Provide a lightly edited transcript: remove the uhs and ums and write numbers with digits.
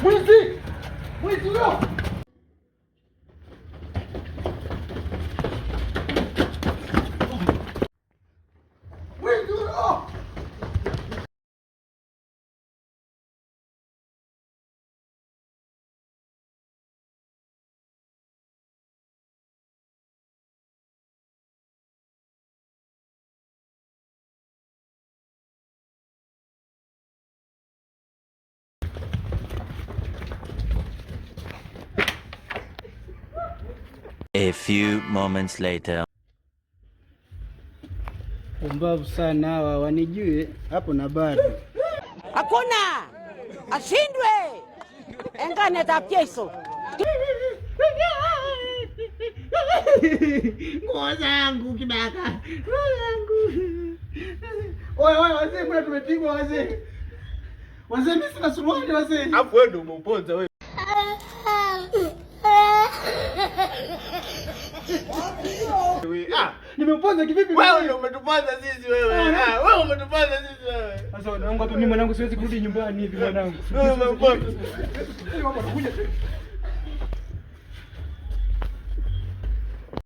Mwizi! Mwizi huyo! Mwizi huyo! A few moments later. Pumbavu sana hawa, wanijue hapo na bado. Hakuna ashindwe engane tapyeso Nguo zangu kibaka. Nguo zangu. Oye wazee, mbona tumepigwa wazee? Wazee mimi sina suruali wazee. Hapo wewe ndio umeuponza wewe. Nimeuponza kivipi? Wewe ndio umetuponza sisi wewe. Wewe umetuponza sisi wewe. Sasa wanangu hapa mimi mwanangu siwezi kurudi nyumbani hivi mwanangu. Wewe umeponza. Kuja.